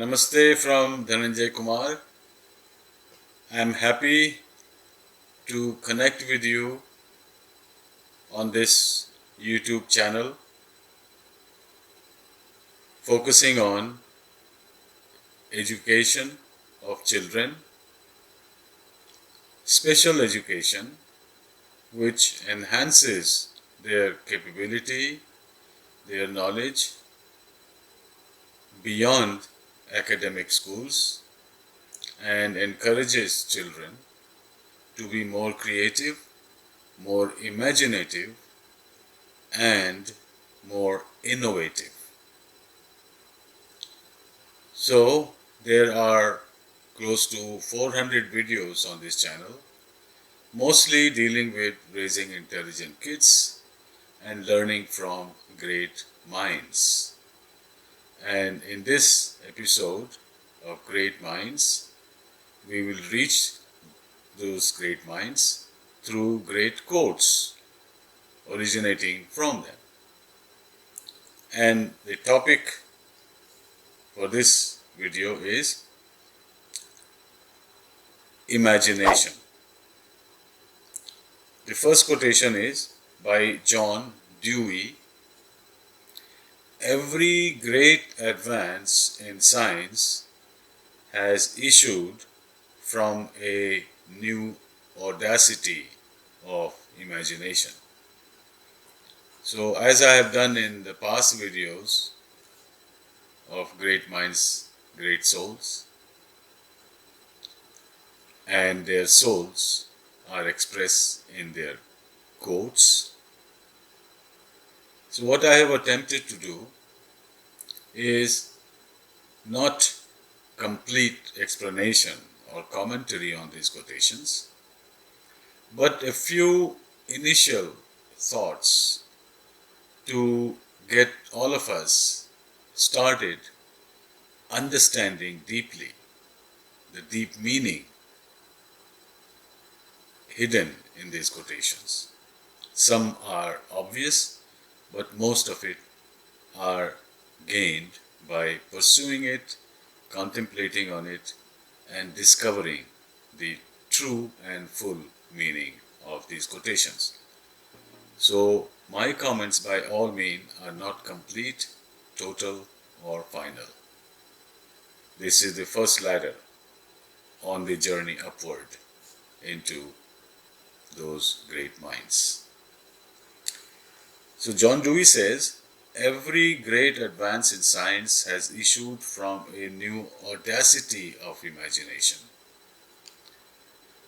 Namaste from Dhananjaya Kumar. I am happy to connect with you on this YouTube channel focusing on education of children, special education which enhances their capability, their knowledge beyond academic schools and encourages children to be more creative, more imaginative and more innovative. So there are close to 400 videos on this channel, mostly dealing with raising intelligent kids and learning from great minds. And in this episode of Great Minds, we will reach those great minds through great quotes originating from them. And the topic for this video is imagination. The first quotation is by John Dewey. Every great advance in science has issued from a new audacity of imagination. So, as I have done in the past videos of great minds, great souls, and their souls are expressed in their quotes. So what I have attempted to do is not complete explanation or commentary on these quotations, but a few initial thoughts to get all of us started understanding deeply the deep meaning hidden in these quotations. Some are obvious, but most of it are gained by pursuing it, contemplating on it, and discovering the true and full meaning of these quotations. So, my comments by all means are not complete, total, or final. This is the first ladder on the journey upward into those great minds. So John Dewey says, every great advance in science has issued from a new audacity of imagination.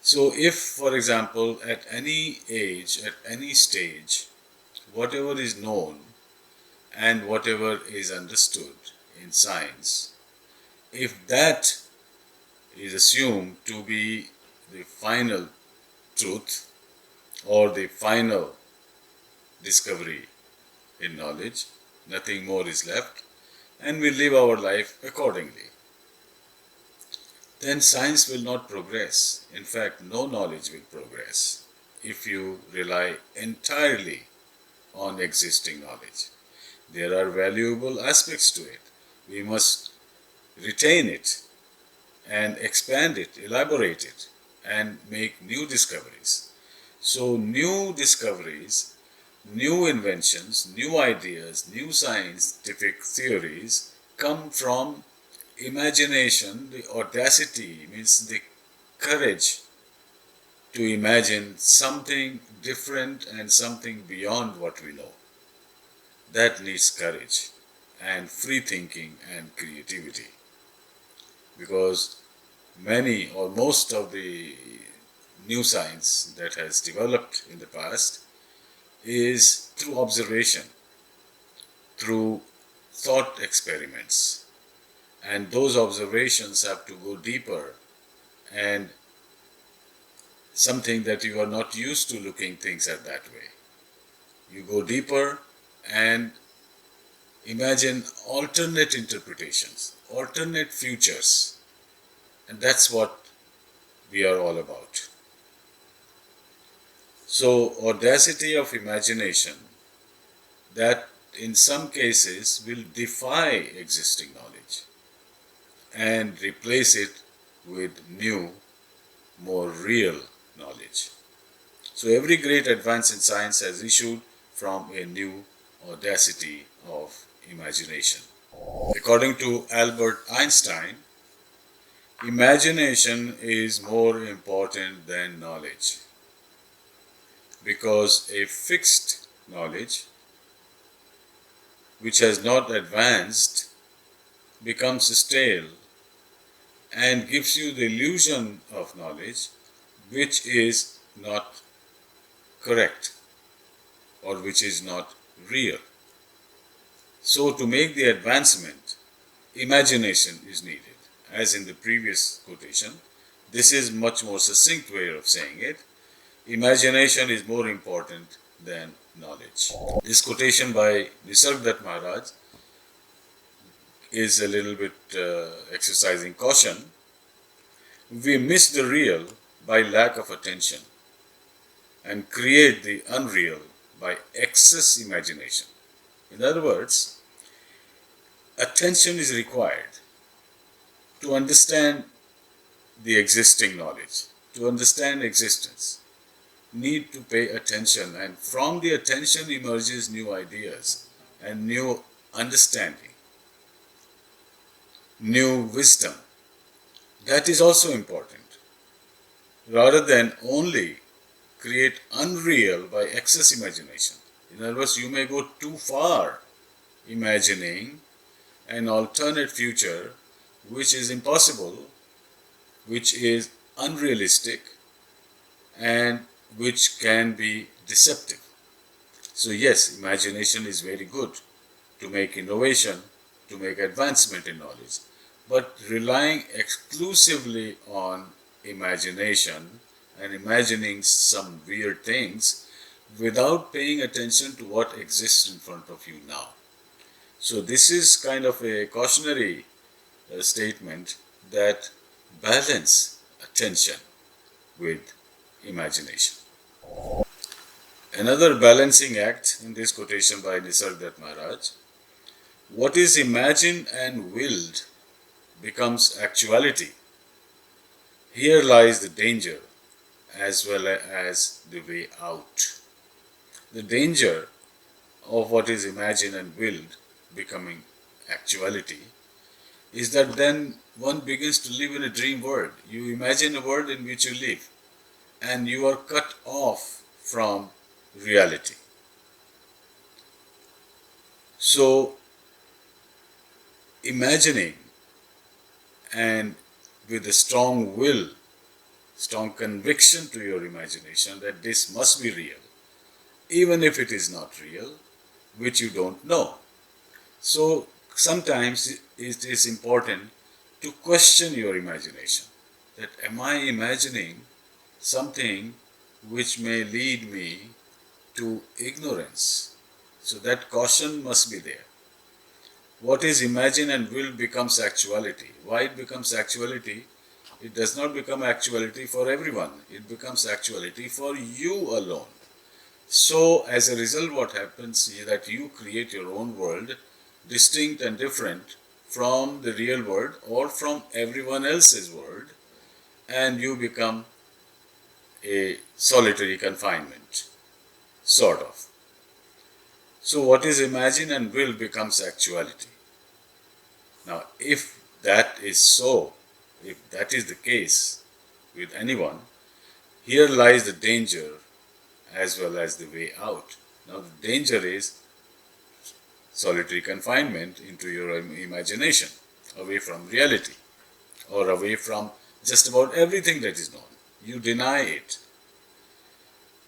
So if, for example, at any age, at any stage, whatever is known and whatever is understood in science, if that is assumed to be the final truth or the final discovery in knowledge, nothing more is left, and we live our life accordingly, then science will not progress. In fact, no knowledge will progress if you rely entirely on existing knowledge. There are valuable aspects to it. We must retain it and expand it, elaborate it, and make new discoveries. So new discoveries, new inventions, new ideas, new scientific theories come from imagination. The audacity means the courage to imagine something different and something beyond what we know. That needs courage and free thinking and creativity, because many or most of the new science that has developed in the past is through observation, through thought experiments, and those observations have to go deeper, and something that you are not used to looking things at that way. You go deeper and imagine alternate interpretations, alternate futures, and that's what we are all about. So, audacity of imagination that in some cases will defy existing knowledge and replace it with new, more real knowledge. So every great advance in science has issued from a new audacity of imagination. According to Albert Einstein, imagination is more important than knowledge, because a fixed knowledge which has not advanced becomes stale and gives you the illusion of knowledge which is not correct or which is not real. So to make the advancement, imagination is needed. As in the previous quotation, this is much more succinct way of saying it. Imagination is more important than knowledge. This quotation by Nisargadatta Maharaj is a little bit exercising caution. We miss the real by lack of attention and create the unreal by excess imagination. In other words, attention is required to understand the existing knowledge, to understand existence. Need to pay attention, and from the attention emerges new ideas and new understanding, new wisdom. That is also important. Rather than only create unreal by excess imagination. In other words, you may go too far imagining an alternate future which is impossible, which is unrealistic, and which can be deceptive. So yes, imagination is very good to make innovation, to make advancement in knowledge. But relying exclusively on imagination and imagining some weird things without paying attention to what exists in front of you now. So this is kind of a cautionary statement that balance attention with imagination. Another balancing act in this quotation by Nisargadatta Maharaj: what is imagined and willed becomes actuality. Here lies the danger as well as the way out. The danger of what is imagined and willed becoming actuality is that then one begins to live in a dream world. You imagine a world in which you live, and you are cut off from reality. So, imagining and with a strong will, strong conviction to your imagination that this must be real, even if it is not real, which you don't know. So, sometimes it is important to question your imagination. That am I imagining something which may lead me to ignorance? So that caution must be there. What is imagined and willed becomes actuality. Why it becomes actuality? It does not become actuality for everyone. It becomes actuality for you alone. So as a result, what happens is that you create your own world, distinct and different from the real world or from everyone else's world, and you become a solitary confinement, sort of. So what is imagined and willed becomes actuality. Now, if that is so, if that is the case with anyone, here lies the danger as well as the way out. Now, the danger is solitary confinement into your imagination, away from reality, or away from just about everything that is known. You deny it.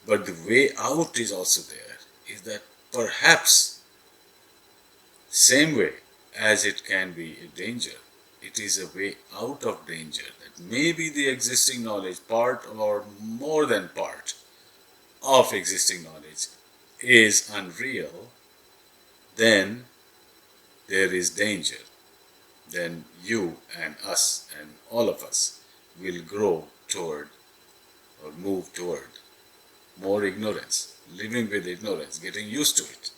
But the way out is also there, is that perhaps same way as it can be a danger, it is a way out of danger, that maybe the existing knowledge, part or more than part of existing knowledge is unreal, then there is danger. Then you and us and all of us will grow toward or move toward more ignorance, living with ignorance, getting used to it.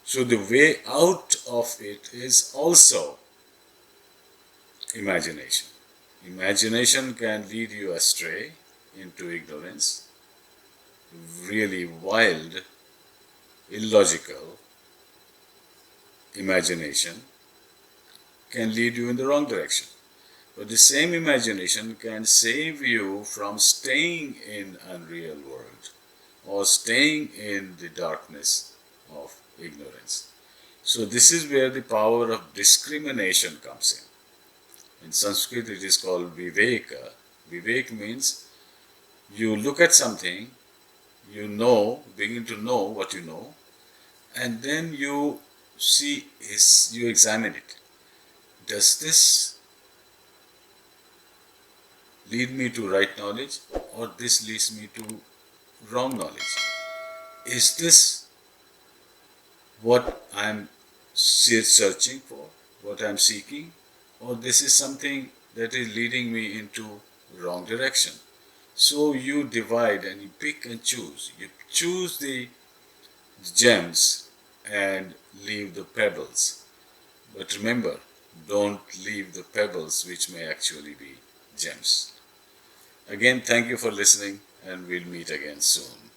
So the way out of it is also imagination. Imagination can lead you astray into ignorance. Really wild, illogical imagination can lead you in the wrong direction. But the same imagination can save you from staying in unreal world or staying in the darkness of ignorance. So this is where the power of discrimination comes in. In Sanskrit it is called viveka. Vivek means you look at something, you know, begin to know what you know, and then you see, you examine it. Does this lead me to right knowledge or this leads me to wrong knowledge? Is this what I'm searching for, what I'm seeking, or this is something that is leading me into wrong direction? So you divide and you pick and choose. You choose the gems and leave the pebbles. But remember, don't leave the pebbles which may actually be gems. Again, thank you for listening, and we'll meet again soon.